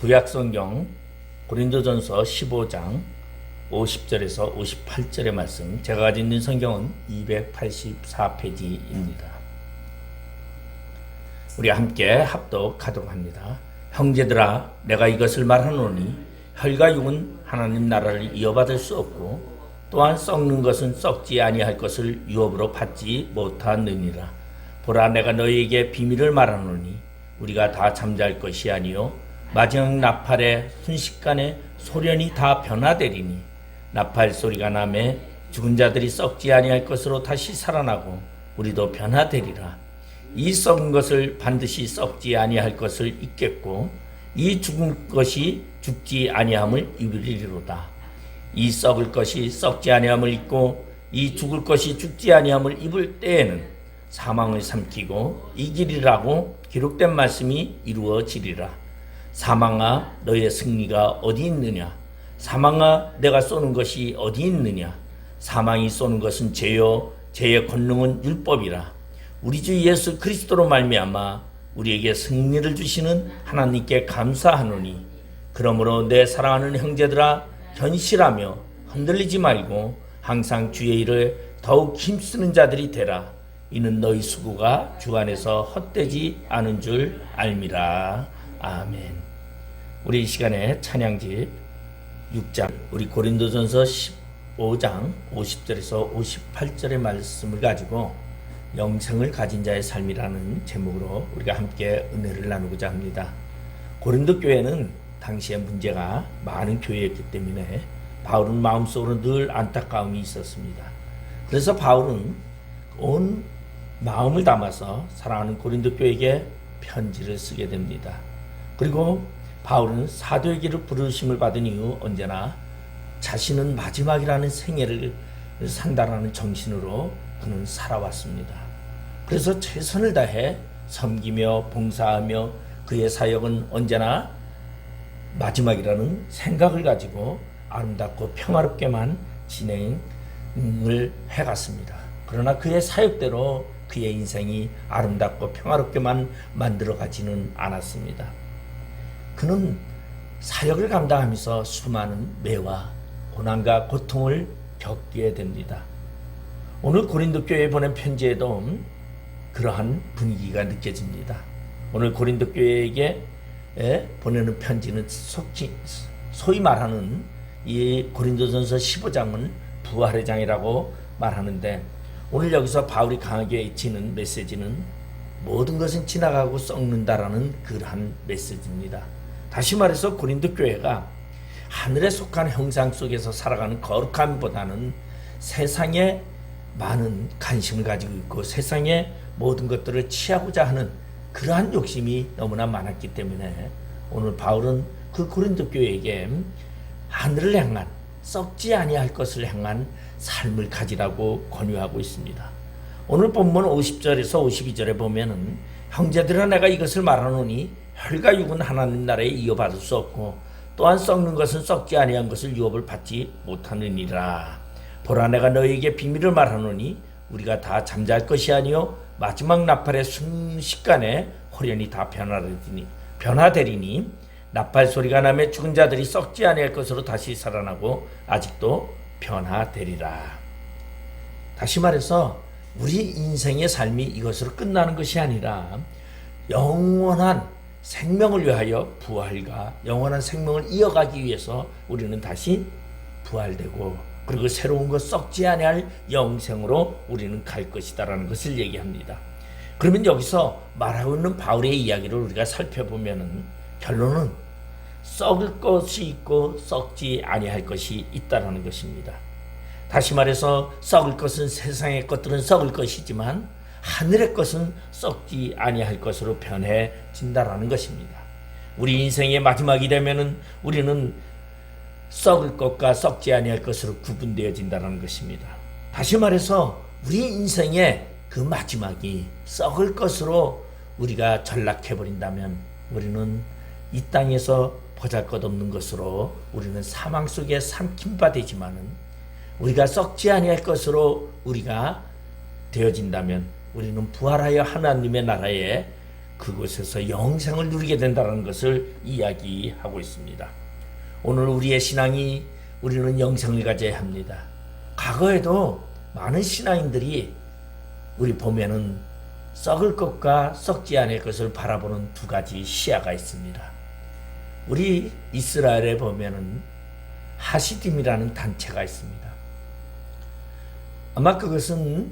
구약성경 고린도전서 15장 50절에서 58절의 말씀, 제가 가지고 있는 성경은 284페이지입니다. 우리 함께 합독하도록 합니다. 형제들아, 내가 이것을 말하노니 혈과 육은 하나님 나라를 이어받을 수 없고 또한 썩는 것은 썩지 아니할 것을 유업으로 받지 못하느니라. 보라, 내가 너희에게 비밀을 말하노니 우리가 다 잠잘 것이 아니요 마지막 나팔의 순식간에 소련이 다 변화되리니 나팔 소리가 나매 죽은 자들이 썩지 아니할 것으로 다시 살아나고 우리도 변화되리라. 이 썩은 것을 반드시 썩지 아니할 것을 잊겠고 이 죽은 것이 죽지 아니함을 입으리로다. 이 썩을 것이 썩지 아니함을 잊고 이 죽을 것이 죽지 아니함을 입을 때에는 사망을 삼키고 이기리라고 기록된 말씀이 이루어지리라. 사망아, 너의 승리가 어디 있느냐? 사망아, 내가 쏘는 것이 어디 있느냐? 사망이 쏘는 것은 죄요, 죄의 권능은 율법이라. 우리 주 예수 그리스도로 말미암아 우리에게 승리를 주시는 하나님께 감사하노니, 그러므로 내 사랑하는 형제들아, 견실하며 흔들리지 말고 항상 주의 일을 더욱 힘쓰는 자들이 되라. 이는 너희 수고가 주 안에서 헛되지 않은 줄 알미라. 아멘. 우리 이 시간에 찬양집 6장, 우리 고린도전서 15장 50절에서 58절의 말씀을 가지고 영생을 가진 자의 삶이라는 제목으로 우리가 함께 은혜를 나누고자 합니다. 고린도 교회는 당시에 문제가 많은 교회였기 때문에 바울은 마음속으로 늘 안타까움이 있었습니다. 그래서 바울은 온 마음을 담아서 사랑하는 고린도 교회에게 편지를 쓰게 됩니다. 그리고 바울은 사도의 길을 부르심을 받은 이후 언제나 자신은 마지막이라는 생애를 산다라는 정신으로 그는 살아왔습니다. 그래서 최선을 다해 섬기며 봉사하며 그의 사역은 언제나 마지막이라는 생각을 가지고 아름답고 평화롭게만 진행을 해갔습니다. 그러나 그의 사역대로 그의 인생이 아름답고 평화롭게만 만들어가지는 않았습니다. 그는 사역을 감당하면서 수많은 매와 고난과 고통을 겪게 됩니다. 오늘 고린도 교회에 보낸 편지에도 그러한 분위기가 느껴집니다. 오늘 고린도 교회에게 보내는 편지는 소위 말하는 이 고린도전서 15장은 부활의 장이라고 말하는데, 오늘 여기서 바울이 강하게 외치는 메시지는 모든 것은 지나가고 썩는다라는 그러한 메시지입니다. 다시 말해서 고린도 교회가 하늘에 속한 형상 속에서 살아가는 거룩함보다는 세상에 많은 관심을 가지고 있고 세상의 모든 것들을 취하고자 하는 그러한 욕심이 너무나 많았기 때문에 오늘 바울은 그 고린도 교회에게 하늘을 향한, 썩지 아니할 것을 향한 삶을 가지라고 권유하고 있습니다. 오늘 본문 50절에서 52절에 보면은 형제들아, 내가 이것을 말하노니 혈과 육은 하나님 나라에 이어받을 수 없고 또한 썩는 것은 썩지 아니한 것을 유업을 받지 못하느니라. 보라, 내가 너희에게 비밀을 말하노니 우리가 다 잠잘 것이 아니요 마지막 나팔의 순식간에 호련히 다 변화되리니 나팔 소리가 나며 죽은 자들이 썩지 아니할 것으로 다시 살아나고 아직도 변화되리라. 다시 말해서 우리 인생의 삶이 이것으로 끝나는 것이 아니라 영원한 생명을 위하여 부활과 영원한 생명을 이어가기 위해서 우리는 다시 부활되고 그리고 새로운 것, 썩지 아니할 영생으로 우리는 갈 것이다라는 것을 얘기합니다. 그러면 여기서 말하고 있는 바울의 이야기를 우리가 살펴보면은 결론은 썩을 것이 있고 썩지 아니할 것이 있다라는 것입니다. 다시 말해서 썩을 것은, 세상의 것들은 썩을 것이지만 하늘의 것은 썩지 아니할 것으로 변해진다라는 것입니다. 우리 인생의 마지막이 되면은 우리는 썩을 것과 썩지 아니할 것으로 구분되어진다는 것입니다. 다시 말해서 우리 인생의 그 마지막이 썩을 것으로 우리가 전락해버린다면 우리는 이 땅에서 보잘것없는 것으로 우리는 사망 속에 삼킴바 되지만은 우리가 썩지 아니할 것으로 우리가 되어진다면 우리는 부활하여 하나님의 나라에 그곳에서 영생을 누리게 된다는 것을 이야기하고 있습니다. 오늘 우리의 신앙이 우리는 영생을 가져야 합니다. 과거에도 많은 신앙인들이 우리 보면은 썩을 것과 썩지 않을 것을 바라보는 두 가지 시야가 있습니다. 우리 이스라엘에 보면은 하시딤이라는 단체가 있습니다. 아마 그것은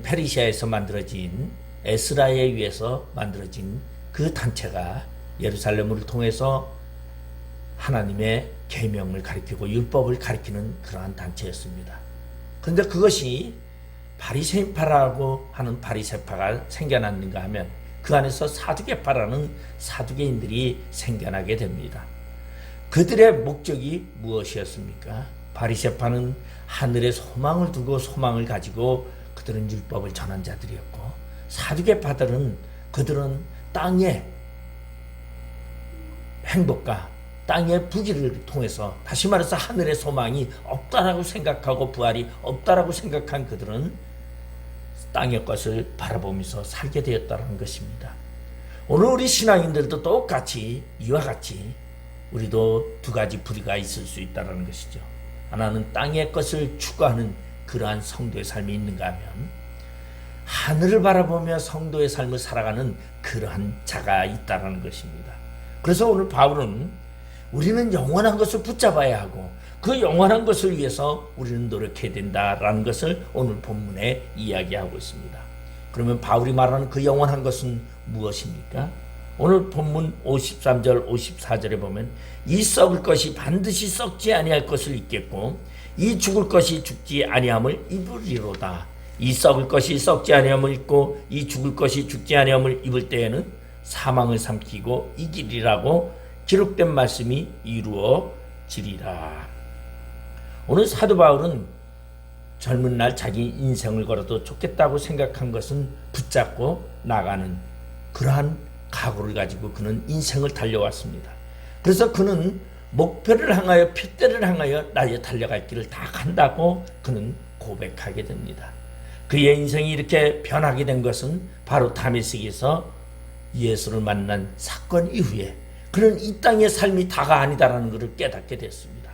페르시아에서 만들어진 에스라에 의해서 만들어진 그 단체가 예루살렘을 통해서 하나님의 계명을 가리키고 율법을 가리키는 그러한 단체였습니다. 그런데 그것이 바리새파라고 하는 바리새파가 생겨났는가 하면 그 안에서 사두개파라는 사두개인들이 생겨나게 됩니다. 그들의 목적이 무엇이었습니까? 바리새파는 하늘에 소망을 두고 소망을 가지고 그들은 율법을 전한 자들이었고, 사두개파들은 그들은 땅의 행복과 땅의 부귀를 통해서, 다시 말해서 하늘의 소망이 없다라고 생각하고 부활이 없다라고 생각한 그들은 땅의 것을 바라보면서 살게 되었다는 것입니다. 오늘 우리 신앙인들도 똑같이 이와 같이 우리도 두 가지 부류가 있을 수 있다는 것이죠. 하나는 땅의 것을 추구하는 그러한 성도의 삶이 있는가 하면, 하늘을 바라보며 성도의 삶을 살아가는 그러한 자가 있다는 것입니다. 그래서 오늘 바울은 우리는 영원한 것을 붙잡아야 하고 그 영원한 것을 위해서 우리는 노력해야 된다라는 것을 오늘 본문에 이야기하고 있습니다. 그러면 바울이 말하는 그 영원한 것은 무엇입니까? 오늘 본문 53절 54절에 보면 이 썩을 것이 반드시 썩지 아니할 것을 입겠고 이 죽을 것이 죽지 아니함을 입으리로다. 이 썩을 것이 썩지 아니함을 입고 이 죽을 것이 죽지 아니함을 입을 때에는 사망을 삼키고 이기리라고 기록된 말씀이 이루어지리라. 오늘 사도 바울은 젊은 날 자기 인생을 걸어도 좋겠다고 생각한 것은 붙잡고 나가는 그러한 각오를 가지고 그는 인생을 달려왔습니다. 그래서 그는 목표를 향하여 핏대를 향하여 나의 달려갈 길을 다 간다고 그는 고백하게 됩니다. 그의 인생이 이렇게 변하게 된 것은 바로 다메섹에서 예수를 만난 사건 이후에 그는 이 땅의 삶이 다가 아니다라는 것을 깨닫게 됐습니다.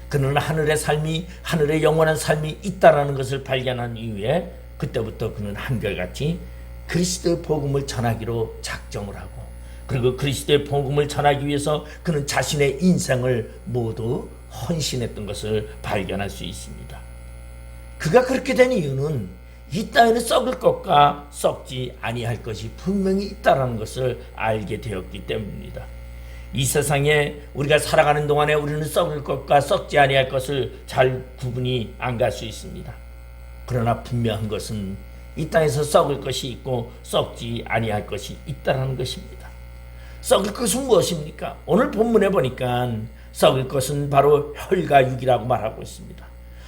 그는 하늘의 삶이, 하늘의 영원한 삶이 있다라는 것을 발견한 이후에 그때부터 그는 한결같이 그리스도의 복음을 전하기로 작정을 하고, 그리고 그리스도의 복음을 전하기 위해서 그는 자신의 인생을 모두 헌신했던 것을 발견할 수 있습니다. 그가 그렇게 된 이유는 이 땅에는 썩을 것과 썩지 아니할 것이 분명히 있다는 것을 알게 되었기 때문입니다. 이 세상에 우리가 살아가는 동안에 우리는 썩을 것과 썩지 아니할 것을 잘 구분이 안 갈 수 있습니다. 그러나 분명한 것은 이 땅에서 썩을 것이 있고 썩지 아니할 것이 있다는 것입니다. 썩을 것은 무엇입니까? 오늘 본문에 보니까 썩을 것은 바로 혈과 육이라고 말하고 있습니다.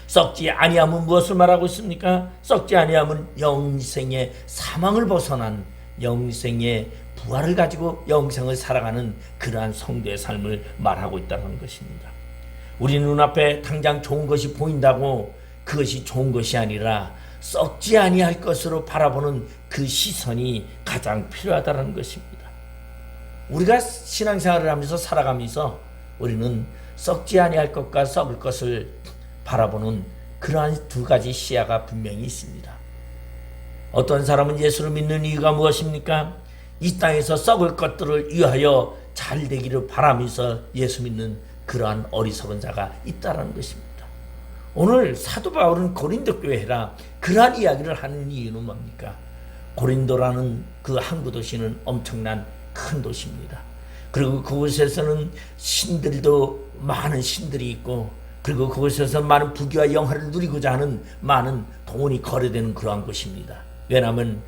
썩지 아니함은 무엇을 말하고 있습니까? 썩지 아니함은 영생의 사망을 벗어난 영생의 부활을 가지고 영생을 살아가는 그러한 성도의 삶을 말하고 있다는 것입니다. 우리 눈앞에 당장 좋은 것이 보인다고 그것이 좋은 것이 아니라 썩지 아니할 것으로 바라보는 그 시선이 가장 필요하다는 것입니다. 우리가 신앙생활을 하면서 살아가면서 우리는 썩지 아니할 것과 썩을 것을 바라보는 그러한 두 가지 시야가 분명히 있습니다. 어떤 사람은 예수를 믿는 이유가 무엇입니까? 이 땅에서 썩을 것들을 위하여 잘 되기를 바라면서 예수 믿는 그러한 어리석은 자가 있다는 것입니다. 오늘 사도 바울은 고린도 교회라 그러한 이야기를 하는 이유는 뭡니까? 고린도라는 그 항구 도시는 엄청난 큰 도시입니다. 그리고 그곳에서는 신들도 많은 신들이 있고, 그리고 그곳에서 많은 부귀와 영화를 누리고자 하는 많은 돈이 거래되는 그러한 곳입니다. 왜냐하면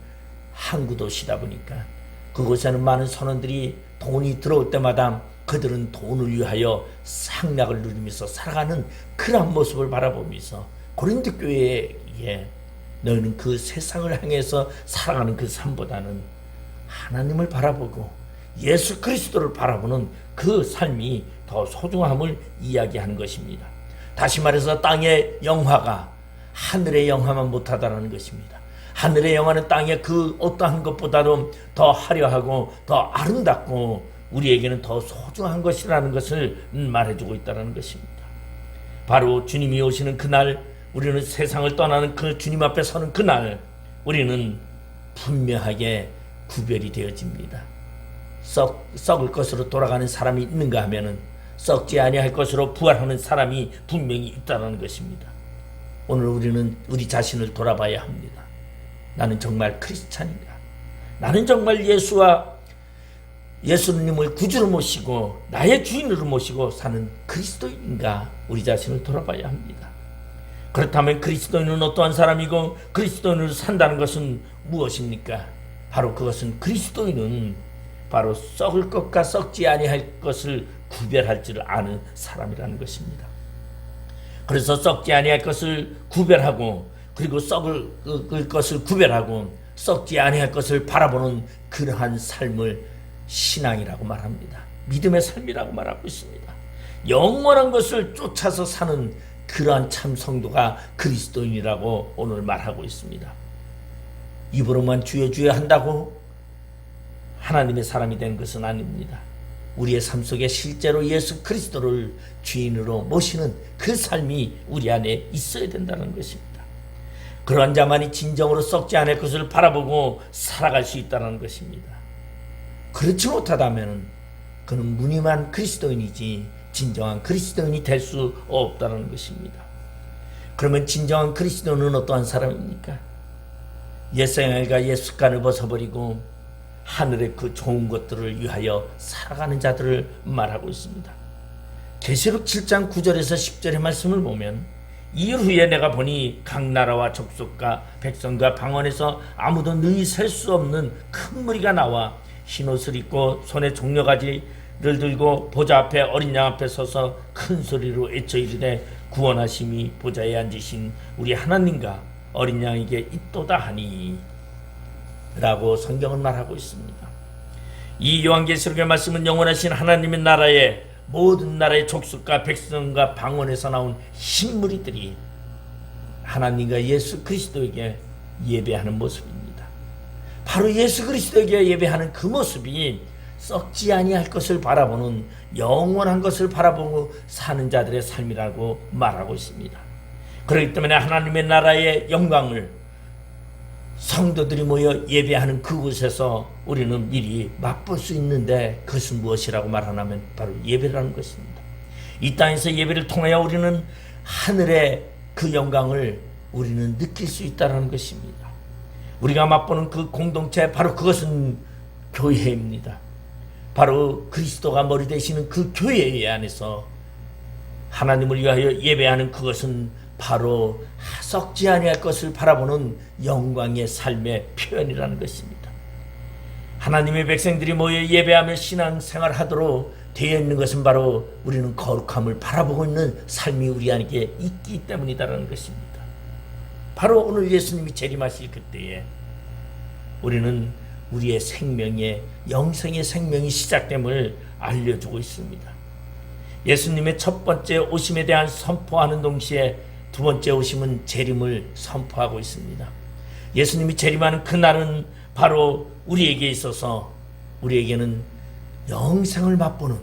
항구 도시다 보니까 그곳에는 많은 선원들이 돈이 들어올 때마다 그들은 돈을 위하여 상락을 누리면서 살아가는 그런 모습을 바라보면서 고린도 교회에 너희는 그 세상을 향해서 살아가는 그 삶보다는 하나님을 바라보고 예수 그리스도를 바라보는 그 삶이 더 소중함을 이야기하는 것입니다. 다시 말해서 땅의 영화가 하늘의 영화만 못하다는 것입니다. 하늘의 영화는 땅의 그 어떠한 것보다도 더 화려하고 더 아름답고 우리에게는 더 소중한 것이라는 것을 말해주고 있다는 것입니다. 바로 주님이 오시는 그날, 우리는 세상을 떠나는 그 주님 앞에 서는 그날, 우리는 분명하게 구별이 되어집니다. 썩을 것으로 돌아가는 사람이 있는가 하면은 썩지 아니할 것으로 부활하는 사람이 분명히 있다는 것입니다. 오늘 우리는 우리 자신을 돌아봐야 합니다. 나는 정말 크리스찬인가? 나는 정말 예수님을 구주로 모시고 나의 주인으로 모시고 사는 그리스도인가? 우리 자신을 돌아봐야 합니다. 그렇다면 그리스도인은 어떠한 사람이고 그리스도인으로 산다는 것은 무엇입니까? 바로 그것은 그리스도인은 바로 썩을 것과 썩지 아니할 것을 구별할 줄 아는 사람이라는 것입니다. 그래서 썩지 아니할 것을 구별하고 그리고 썩을 것을 구별하고 썩지 아니할 것을 바라보는 그러한 삶을 신앙이라고 말합니다. 믿음의 삶이라고 말하고 있습니다. 영원한 것을 쫓아서 사는 그러한 참 성도가 그리스도인이라고 오늘 말하고 있습니다. 입으로만 주여 주여 한다고 하나님의 사람이 된 것은 아닙니다. 우리의 삶 속에 실제로 예수 그리스도를 주인으로 모시는 그 삶이 우리 안에 있어야 된다는 것입니다. 그러한 자만이 진정으로 썩지 않을 것을 바라보고 살아갈 수 있다는 것입니다. 그렇지 못하다면 그는 무늬만 그리스도인이지 진정한 그리스도인이 될 수 없다는 것입니다. 그러면 진정한 그리스도는 어떠한 사람입니까? 옛생활과 옛습관을 벗어버리고 하늘의 그 좋은 것들을 위하여 살아가는 자들을 말하고 있습니다. 계시록 7장 9절에서 10절의 말씀을 보면 이일 후에 내가 보니 각 나라와 족속과 백성과 방언에서 아무도 능히 셀 수 없는 큰 무리가 나와 흰옷을 입고 손에 종려가지를 들고 보좌 앞에 어린 양 앞에 서서 큰 소리로 외쳐 이르되 구원하심이 보좌에 앉으신 우리 하나님과 어린 양에게 있도다 하니 라고 성경은 말하고 있습니다. 이 요한계시록의 말씀은 영원하신 하나님의 나라에 모든 나라의 족속과 백성과 방언에서 나온 흰무리들이 하나님과 예수 그리스도에게 예배하는 모습입니다. 바로 예수 그리스도에게 예배하는 그 모습이 썩지 아니할 것을 바라보는 영원한 것을 바라보고 사는 자들의 삶이라고 말하고 있습니다. 그렇기 때문에 하나님의 나라의 영광을 성도들이 모여 예배하는 그곳에서 우리는 미리 맛볼 수 있는데 그것은 무엇이라고 말하냐면 바로 예배라는 것입니다. 이 땅에서 예배를 통하여 우리는 하늘의 그 영광을 우리는 느낄 수 있다는 것입니다. 우리가 맛보는 그 공동체 바로 그것은 교회입니다. 바로 그리스도가 머리 되시는 그 교회 안에서 하나님을 위하여 예배하는 그것은 바로 썩지 아니할 것을 바라보는 영광의 삶의 표현이라는 것입니다. 하나님의 백성들이 모여 예배하며 신앙생활하도록 되어 있는 것은 바로 우리는 거룩함을 바라보고 있는 삶이 우리 안에 있기 때문이다라는 것입니다. 바로 오늘 예수님이 재림하실 그때에 우리는 우리의 생명의 영생의 생명이 시작됨을 알려주고 있습니다. 예수님의 첫 번째 오심에 대한 선포하는 동시에 두 번째 오심은 재림을 선포하고 있습니다. 예수님이 재림하는 그날은 바로 우리에게 있어서 우리에게는 영생을 맛보는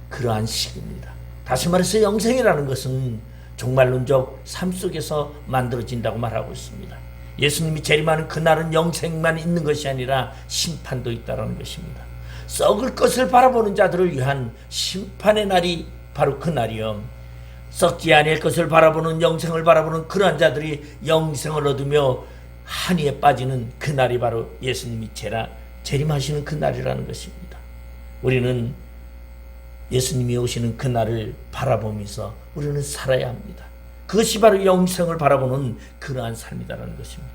그러한 시기입니다. 다시 말해서 영생이라는 것은 종말론적 삶 속에서 만들어진다고 말하고 있습니다. 예수님이 재림하는 그날은 영생만 있는 것이 아니라 심판도 있다는 것입니다. 썩을 것을 바라보는 자들을 위한 심판의 날이 바로 그 날이요. 썩지 아니할 것을 바라보는 영생을 바라보는 그러한 자들이 영생을 얻으며 한이에 빠지는 그날이 바로 예수님이 재림하시는 그날이라는 것입니다. 우리는 예수님이 오시는 그날을 바라보면서 우리는 살아야 합니다. 그것이 바로 영생을 바라보는 그러한 삶이다라는 것입니다.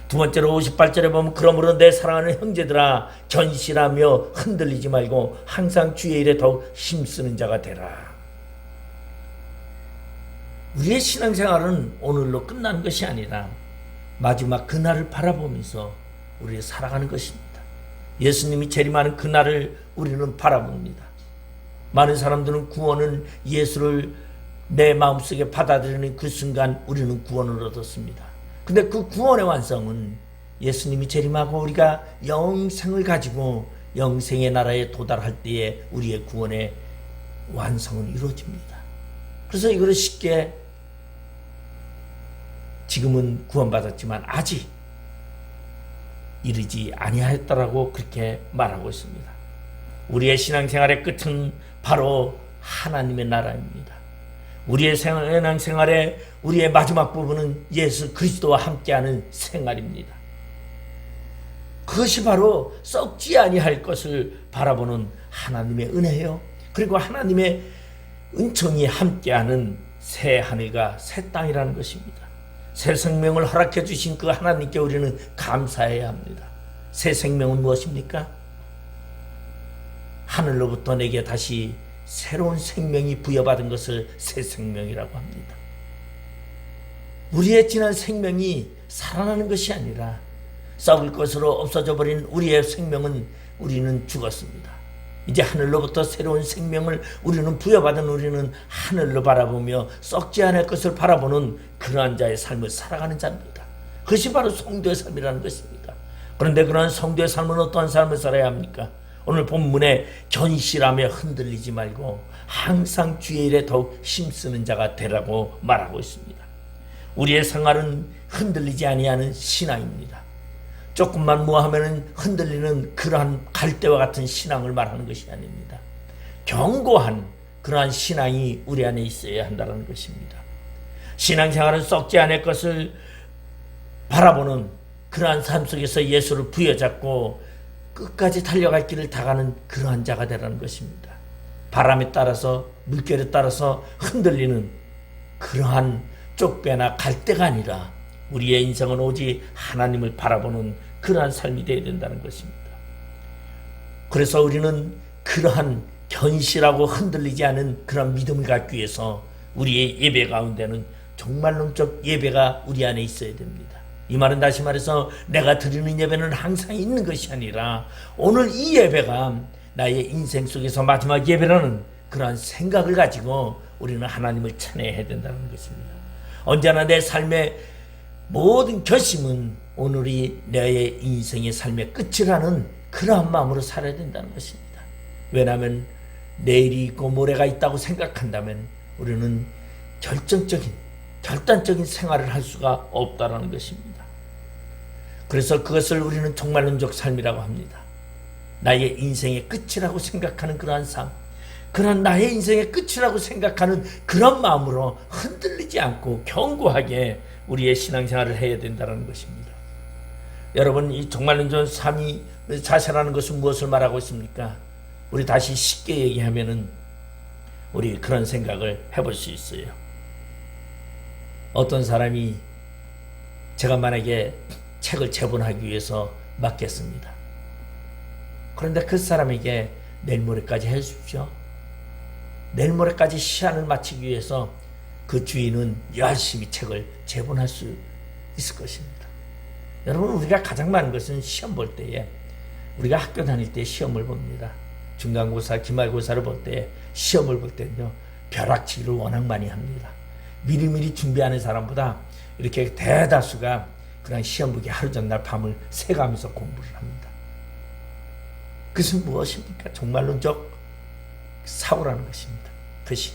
두 번째로 58절에 보면 그러므로 내 사랑하는 형제들아 견실하며 흔들리지 말고 항상 주의 일에 더욱 힘쓰는 자가 되라. 우리의 신앙생활은 오늘로 끝나는 것이 아니라 마지막 그날을 바라보면서 우리가 살아가는 것입니다. 예수님이 재림하는 그날을 우리는 바라봅니다. 많은 사람들은 구원은 예수를 내 마음속에 받아들이는 그 순간 우리는 구원을 얻었습니다. 근데 그 구원의 완성은 예수님이 재림하고 우리가 영생을 가지고 영생의 나라에 도달할 때에 우리의 구원의 완성은 이루어집니다. 그래서 이거를 쉽게 지금은 구원받았지만 아직 이르지 아니하였다라고 그렇게 말하고 있습니다. 우리의 신앙생활의 끝은 바로 하나님의 나라입니다. 우리의 신앙생활의 우리의 마지막 부분은 예수 그리스도와 함께하는 생활입니다. 그것이 바로 썩지 아니할 것을 바라보는 하나님의 은혜요. 그리고 하나님의 은총이 함께하는 새 하늘과 새 땅이라는 것입니다. 새 생명을 허락해 주신 그 하나님께 우리는 감사해야 합니다. 새 생명은 무엇입니까? 하늘로부터 내게 다시 새로운 생명이 부여받은 것을 새 생명이라고 합니다. 우리의 지난 생명이 살아나는 것이 아니라 썩을 것으로 없어져 버린 우리의 생명은 우리는 죽었습니다. 이제 하늘로부터 새로운 생명을 우리는 부여받은 우리는 하늘로 바라보며 썩지 않을 것을 바라보는 그러한 자의 삶을 살아가는 자입니다. 그것이 바로 성도의 삶이라는 것입니다. 그런데 그러한 성도의 삶은 어떠한 삶을 살아야 합니까? 오늘 본문에 견실하며 흔들리지 말고 항상 주의 일에 더욱 힘쓰는 자가 되라고 말하고 있습니다. 우리의 생활은 흔들리지 아니하는 신앙입니다. 조금만 하면은 흔들리는 그러한 갈대와 같은 신앙을 말하는 것이 아닙니다. 견고한 그러한 신앙이 우리 안에 있어야 한다는 것입니다. 신앙생활은 썩지 않을 것을 바라보는 그러한 삶 속에서 예수를 부여잡고 끝까지 달려갈 길을 다가는 그러한 자가 되라는 것입니다. 바람에 따라서 물결에 따라서 흔들리는 그러한 쪽배나 갈대가 아니라 우리의 인생은 오직 하나님을 바라보는 그러한 삶이 되어야 된다는 것입니다. 그래서 우리는 그러한 견실하고 흔들리지 않은 그런 믿음을 갖기 위해서 우리의 예배 가운데는 종말론적 예배가 우리 안에 있어야 됩니다. 이 말은 다시 말해서 내가 드리는 예배는 항상 있는 것이 아니라 오늘 이 예배가 나의 인생 속에서 마지막 예배라는 그러한 생각을 가지고 우리는 하나님을 찬양해야 된다는 것입니다. 언제나 내 삶의 모든 결심은 오늘이 나의 인생의 삶의 끝이라는 그러한 마음으로 살아야 된다는 것입니다. 왜냐하면 내일이 있고 모레가 있다고 생각한다면 우리는 결단적인 생활을 할 수가 없다는 것입니다. 그래서 그것을 우리는 종말론적 삶이라고 합니다. 나의 인생의 끝이라고 생각하는 그러한 삶, 그런 나의 인생의 끝이라고 생각하는 그런 마음으로 흔들리지 않고 견고하게 우리의 신앙생활을 해야 된다는 것입니다. 여러분, 이 종말론적 삶이 자세라는 것은 무엇을 말하고 있습니까? 우리 다시 쉽게 얘기하면은 우리 그런 생각을 해볼 수 있어요. 어떤 사람이 제가 만약에 책을 제본하기 위해서 맡겼습니다. 그런데 그 사람에게 내일 모레까지 해주십시오. 내일 모레까지 시한을 마치기 위해서 그 주인은 열심히 책을 제본할 수 있을 것입니다. 여러분, 우리가 가장 많은 것은 시험 볼 때에 우리가 학교 다닐 때 시험을 봅니다. 중간고사, 기말고사를 볼 때 시험을 볼 때는요 벼락치기를 워낙 많이 합니다. 미리미리 준비하는 사람보다 이렇게 대다수가 그냥 시험 보기 하루 전날 밤을 새가면서 공부를 합니다. 그것은 무엇입니까? 종말론적 사고라는 것입니다. 그것이.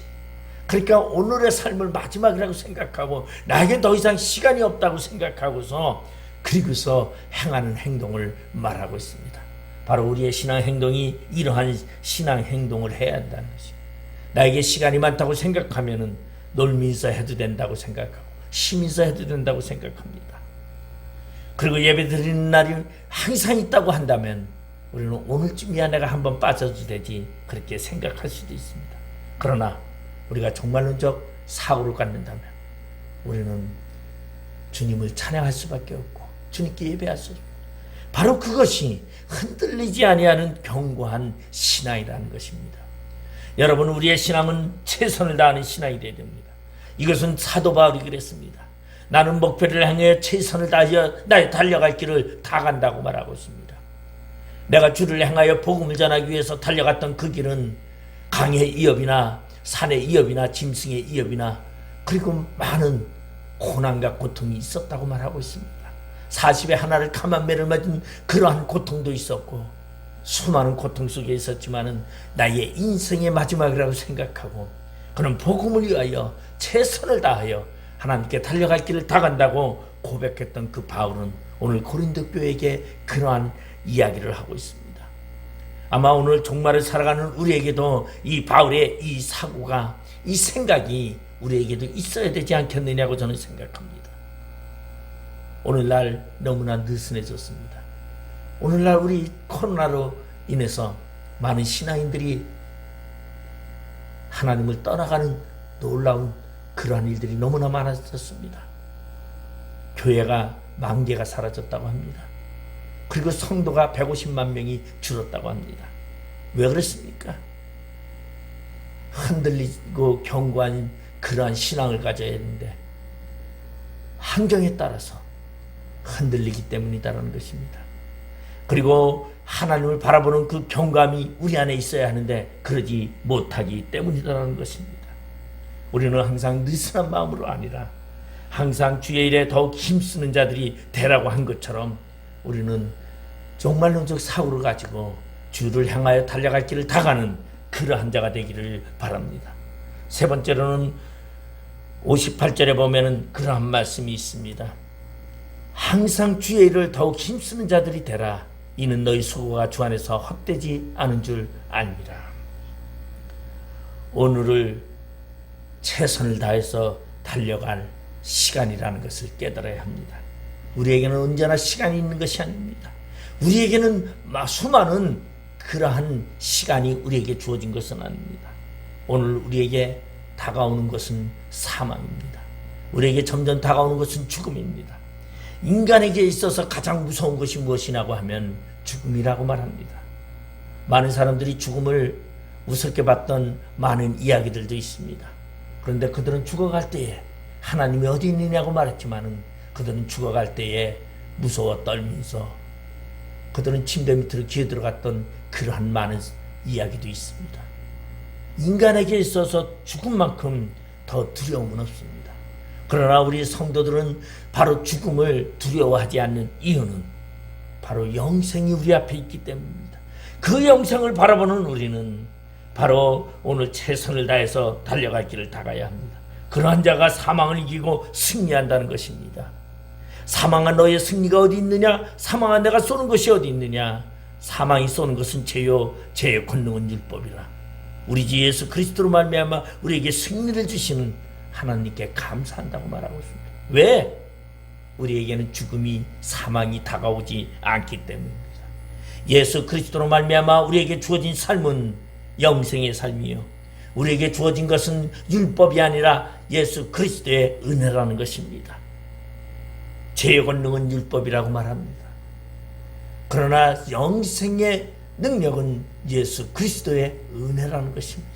그러니까 오늘의 삶을 마지막이라고 생각하고 나에게 더 이상 시간이 없다고 생각하고서 그리고서 행하는 행동을 말하고 있습니다. 바로 우리의 신앙 행동이 이러한 신앙 행동을 해야 한다는 것입니다. 나에게 시간이 많다고 생각하면은 놀면서 해도 된다고 생각하고 쉬면서 해도 된다고 생각합니다. 그리고 예배 드리는 날이 항상 있다고 한다면 우리는 오늘쯤이야 내가 한번 빠져도 되지 그렇게 생각할 수도 있습니다. 그러나 우리가 종말론적 사고를 갖는다면 우리는 주님을 찬양할 수밖에 없고 주님께 예배할 수 없고 바로 그것이 흔들리지 아니하는 견고한 신앙이라는 것입니다. 여러분, 우리의 신앙은 최선을 다하는 신앙이 되어야 됩니다. 이것은 사도 바울이 그랬습니다. 나는 목표를 향해 최선을 다하여 나의 달려갈 길을 다 간다고 말하고 있습니다. 내가 주를 향하여 복음을 전하기 위해서 달려갔던 그 길은 강의 이업이나 산의 이업이나 짐승의 이업이나 그리고 많은 고난과 고통이 있었다고 말하고 있습니다. 40에 하나를 감한매를 맞은 그러한 고통도 있었고 수많은 고통 속에 있었지만은 나의 인생의 마지막이라고 생각하고 그는 복음을 위하여 최선을 다하여 하나님께 달려갈 길을 다 간다고 고백했던 그 바울은 오늘 고린도 교회에게 그러한 이야기를 하고 있습니다. 아마 오늘 종말을 살아가는 우리에게도 이 바울의 이 사고가, 이 생각이 우리에게도 있어야 되지 않겠느냐고 저는 생각합니다. 오늘날 너무나 느슨해졌습니다. 오늘날 우리 코로나로 인해서 많은 신앙인들이 하나님을 떠나가는 놀라운 그러한 일들이 너무나 많아졌습니다. 교회가 10,000개가 사라졌다고 합니다. 그리고 성도가 150만 명이 줄었다고 합니다. 왜 그렇습니까? 흔들리고 견고한 그러한 신앙을 가져야 했는데 환경에 따라서 흔들리기 때문이다라는 것입니다. 그리고 하나님을 바라보는 그 경감이 우리 안에 있어야 하는데 그러지 못하기 때문이라는 것입니다. 우리는 항상 느슨한 마음으로 아니라 항상 주의 일에 더욱 힘쓰는 자들이 되라고 한 것처럼 우리는 종말론적 사고를 가지고 주를 향하여 달려갈 길을 다 가는 그러한 자가 되기를 바랍니다. 세 번째로는 58절에 보면은 그러한 말씀이 있습니다. 항상 주의 일을 더욱 힘쓰는 자들이 되라. 이는 너희 수고가 주 안에서 헛되지 않은 줄 압니다. 오늘을 최선을 다해서 달려갈 시간이라는 것을 깨달아야 합니다. 우리에게는 언제나 시간이 있는 것이 아닙니다. 우리에게는 수많은 그러한 시간이 우리에게 주어진 것은 아닙니다. 오늘 우리에게 다가오는 것은 사망입니다. 우리에게 점점 다가오는 것은 죽음입니다. 인간에게 있어서 가장 무서운 것이 무엇이냐고 하면 죽음이라고 말합니다. 많은 사람들이 죽음을 우습게 봤던 많은 이야기들도 있습니다. 그런데 그들은 죽어갈 때에 하나님이 어디 있느냐고 말했지만은 그들은 죽어갈 때에 무서워 떨면서 그들은 침대 밑으로 기어 들어갔던 그러한 많은 이야기도 있습니다. 인간에게 있어서 죽음만큼 더 두려움은 없습니다. 그러나 우리 성도들은 바로 죽음을 두려워하지 않는 이유는 바로 영생이 우리 앞에 있기 때문입니다. 그 영생을 바라보는 우리는 바로 오늘 최선을 다해서 달려갈 길을 다 가야 합니다. 그러한 자가 사망을 이기고 승리한다는 것입니다. 사망아 너의 승리가 어디 있느냐? 사망아 내가 쏘는 것이 어디 있느냐? 사망이 쏘는 것은 죄요 죄의 권능은 율법이라. 우리 주 예수 그리스도로 말미암아 우리에게 승리를 주시는 하나님께 감사한다고 말하고 있습니다. 왜? 우리에게는 죽음이 사망이 다가오지 않기 때문입니다. 예수 그리스도로 말미암아 우리에게 주어진 삶은 영생의 삶이요 우리에게 주어진 것은 율법이 아니라 예수 그리스도의 은혜라는 것입니다. 죄의 권능은 율법이라고 말합니다. 그러나 영생의 능력은 예수 그리스도의 은혜라는 것입니다.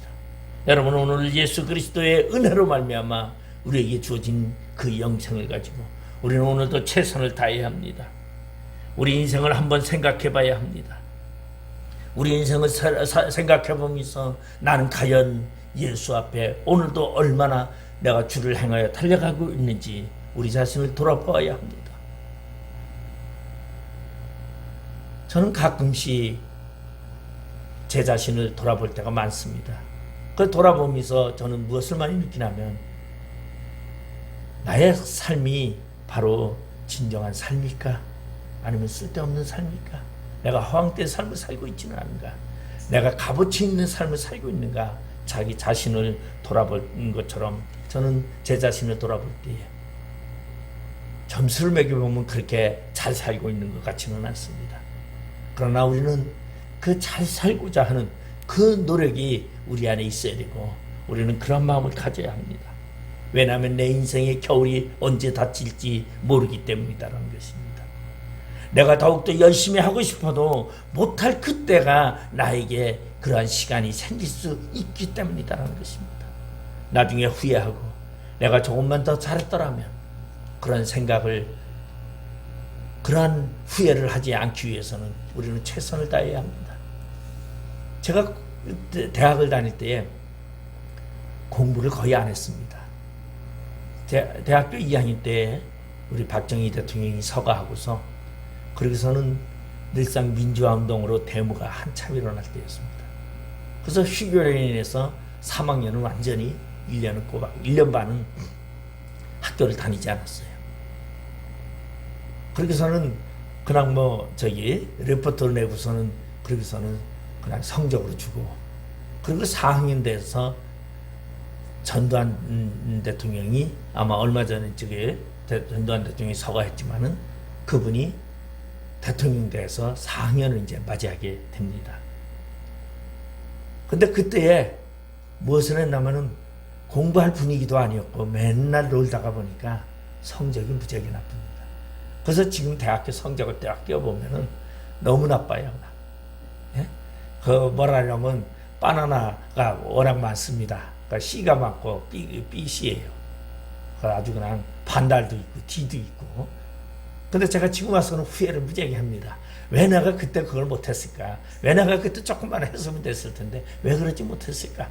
여러분 오늘 예수 그리스도의 은혜로 말미암아 우리에게 주어진 그 영생을 가지고 우리는 오늘도 최선을 다해야 합니다. 우리 인생을 한번 생각해 봐야 합니다. 우리 인생을 생각해 보면서 나는 과연 예수 앞에 오늘도 얼마나 내가 주를 향하여 달려가고 있는지 우리 자신을 돌아보아야 합니다. 저는 가끔씩 제 자신을 돌아볼 때가 많습니다. 그걸 돌아보면서 저는 무엇을 많이 느끼냐면 나의 삶이 바로 진정한 삶일까? 아니면 쓸데없는 삶일까? 내가 허황된 삶을 살고 있지는 않은가? 내가 값어치 있는 삶을 살고 있는가? 자기 자신을 돌아보는 것처럼 저는 제 자신을 돌아볼 때에 점수를 매겨보면 그렇게 잘 살고 있는 것 같지는 않습니다. 그러나 우리는 그 잘 살고자 하는 그 노력이 우리 안에 있어야 되고 우리는 그런 마음을 가져야 합니다. 왜냐하면 내 인생의 겨울이 언제 닥칠지 모르기 때문이다라는 것입니다. 내가 더욱더 열심히 하고 싶어도 못할 그때가 나에게 그러한 시간이 생길 수 있기 때문이다라는 것입니다. 나중에 후회하고 내가 조금만 더 잘했더라면 그런 생각을 그러한 후회를 하지 않기 위해서는 우리는 최선을 다해야 합니다. 제가 대학을 다닐 때에 공부를 거의 안 했습니다. 대학교 2학년 때 우리 박정희 대통령이 서거하고서 그러고서는 늘상 민주화 운동으로 데모가 한참 일어날 때였습니다. 그래서 휴교로 인해서 3학년은 완전히 1년 반은 학교를 다니지 않았어요. 그러고서는 그냥 레포트를 내고서는 그러고서는 그냥 성적으로 주고, 그리고 4학년 돼서 전두환 대통령이 아마 얼마 전에 전두환 대통령이 서거했지만은 그분이 대통령 돼서 4학년을 이제 맞이하게 됩니다. 근데 그때에 무엇을 했냐면은 공부할 분위기도 아니었고 맨날 놀다가 보니까 성적이 무지하게 나쁩니다. 그래서 지금 대학교 성적을 딱 껴보면은 너무 나빠요. 예? 뭐라냐면 바나나가 워낙 많습니다. 그러니까 C가 많고 BC예요. 아주 그냥 반달도 있고 D도 있고. 근데 제가 지금 와서는 후회를 무지하게 합니다. 왜 내가 그때 그걸 못했을까? 왜 내가 그때 조금만 했으면 됐을 텐데 왜 그러지 못했을까?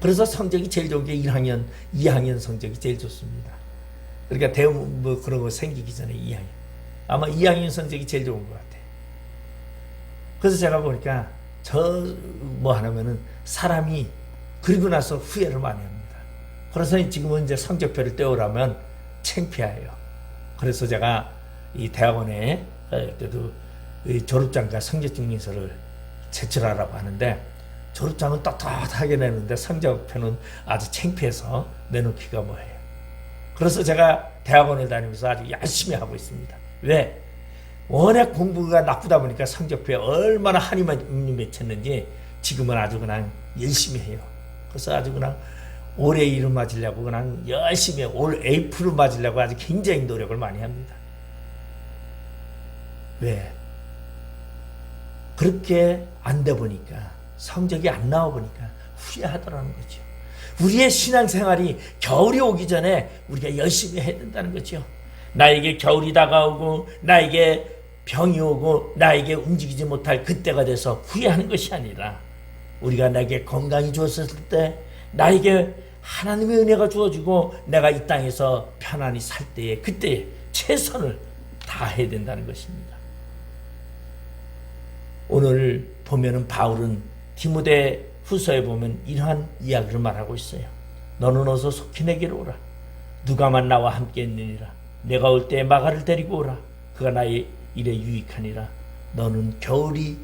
그래서 성적이 제일 좋은 게 1학년, 2학년 성적이 제일 좋습니다. 그러니까 그런 거 생기기 전에 2학년. 아마 2학년 성적이 제일 좋은 것 같아요. 그래서 제가 보니까 하냐면은 사람이 그리고 나서 후회를 많이 합니다. 그래서 지금은 이제 성적표를 떼오라면 창피해요. 그래서 제가 이 대학원에 그래도 졸업장과 성적증명서를 제출하라고 하는데 졸업장은 떳떳하게 내는데 성적표는 아주 창피해서 내놓기가 뭐해요. 그래서 제가 대학원을 다니면서 아주 열심히 하고 있습니다. 왜? 워낙 공부가 나쁘다 보니까 성적표에 얼마나 한이 맺혔는지 지금은 아주 그냥 열심히 해요. 그래서 아주 그냥 올해 이름 맞으려고 그냥 열심히 올 A프로 맞으려고 아주 굉장히 노력을 많이 합니다. 왜? 그렇게 안 돼 보니까 성적이 안 나와 보니까 후회하더라는 거죠. 우리의 신앙생활이 겨울이 오기 전에 우리가 열심히 해야 된다는 거죠. 나에게 겨울이 다가오고 나에게 병이 오고 나에게 움직이지 못할 그때가 돼서 후회하는 것이 아니라 우리가 나에게 건강이 주어졌을 때 나에게 하나님의 은혜가 주어지고 내가 이 땅에서 편안히 살 때에 그때 최선을 다해야 된다는 것입니다. 오늘 보면은 바울은 디모데 후서에 보면 이러한 이야기를 말하고 있어요. 너는 어서 속히 내게로 오라. 누가만 나와 함께 있느니라. 내가 올 때에 마가를 데리고 오라. 그가 나의 일에 유익하니라. 너는 겨울이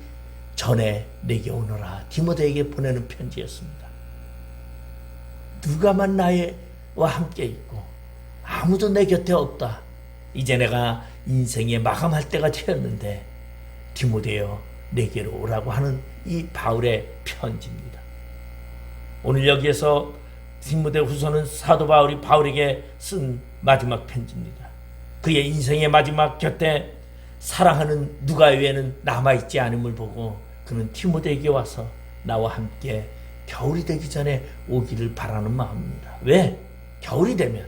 전에 내게 오너라. 디모데에게 보내는 편지였습니다. 누가만 나와 함께 있고 아무도 내 곁에 없다. 이제 내가 인생의 마감할 때가 되었는데 디모데여 내게로 오라고 하는 이 바울의 편지입니다. 오늘 여기에서 디모데 후서는 사도 바울이 바울에게 쓴 마지막 편지입니다. 그의 인생의 마지막 곁에 사랑하는 누가 외에는 남아있지 않음을 보고 그는 디모데에게 와서 나와 함께 겨울이 되기 전에 오기를 바라는 마음입니다. 왜? 겨울이 되면,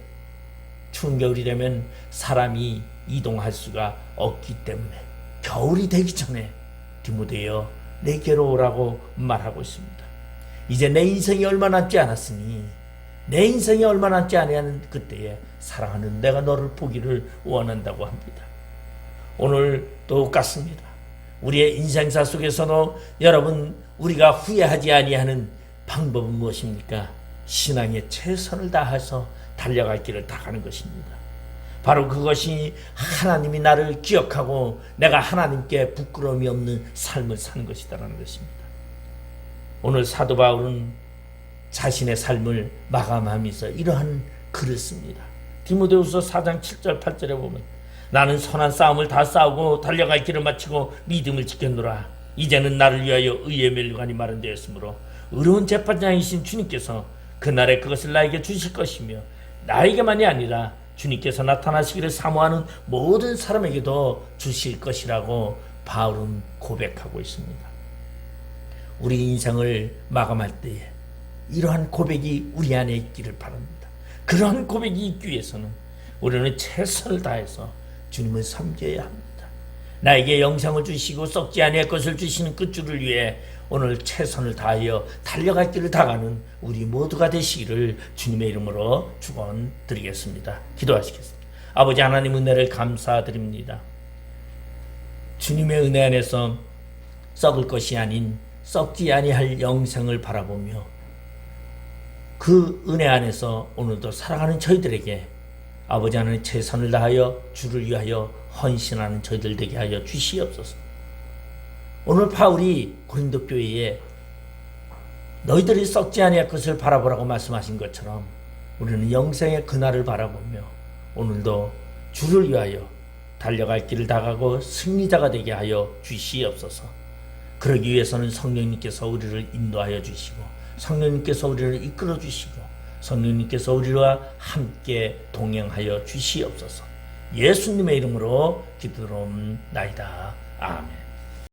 추운 겨울이 되면 사람이 이동할 수가 없기 때문에 겨울이 되기 전에 디모데여 내게로 오라고 말하고 있습니다. 이제 내 인생이 얼마 남지 않았으니 내 인생이 얼마 남지 않은 그때에 사랑하는 내가 너를 보기를 원한다고 합니다. 오늘 똑같습니다. 우리의 인생사 속에서도 여러분 우리가 후회하지 아니하는 방법은 무엇입니까? 신앙에 최선을 다해서 달려갈 길을 다 가는 것입니다. 바로 그것이 하나님이 나를 기억하고 내가 하나님께 부끄러움이 없는 삶을 사는 것이다라는 것입니다. 오늘 사도 바울은 자신의 삶을 마감하면서 이러한 글을 씁니다. 디모데후서 4장 7절 8절에 보면 나는 선한 싸움을 다 싸우고 달려갈 길을 마치고 믿음을 지켰노라. 이제는 나를 위하여 의의 멸관이 마련되었으므로 의로운 재판장이신 주님께서 그날에 그것을 나에게 주실 것이며 나에게만이 아니라 주님께서 나타나시기를 사모하는 모든 사람에게도 주실 것이라고 바울은 고백하고 있습니다. 우리 인생을 마감할 때에 이러한 고백이 우리 안에 있기를 바랍니다. 그러한 고백이 있기 위해서는 우리는 최선을 다해서 주님을 섬겨야 합니다. 나에게 영생을 주시고 썩지 아니할 것을 주시는 그 주를 위해 오늘 최선을 다하여 달려갈 길을 다가는 우리 모두가 되시기를 주님의 이름으로 축원드리겠습니다. 기도하시겠습니다. 아버지 하나님 은혜를 감사드립니다. 주님의 은혜 안에서 썩을 것이 아닌 썩지 아니할 영생을 바라보며 그 은혜 안에서 오늘도 살아가는 저희들에게 아버지 하나님 최선을 다하여 주를 위하여 헌신하는 저희들 되게 하여 주시옵소서. 오늘 바울이 고린도 교회에 너희들이 썩지 아니할 것을 바라보라고 말씀하신 것처럼 우리는 영생의 그날을 바라보며 오늘도 주를 위하여 달려갈 길을 다가고 승리자가 되게 하여 주시옵소서. 그러기 위해서는 성령님께서 우리를 인도하여 주시고 성령님께서 우리를 이끌어 주시고 성령님께서 우리와 함께 동행하여 주시옵소서. 예수님의 이름으로 기도드리옵나이다. 아멘.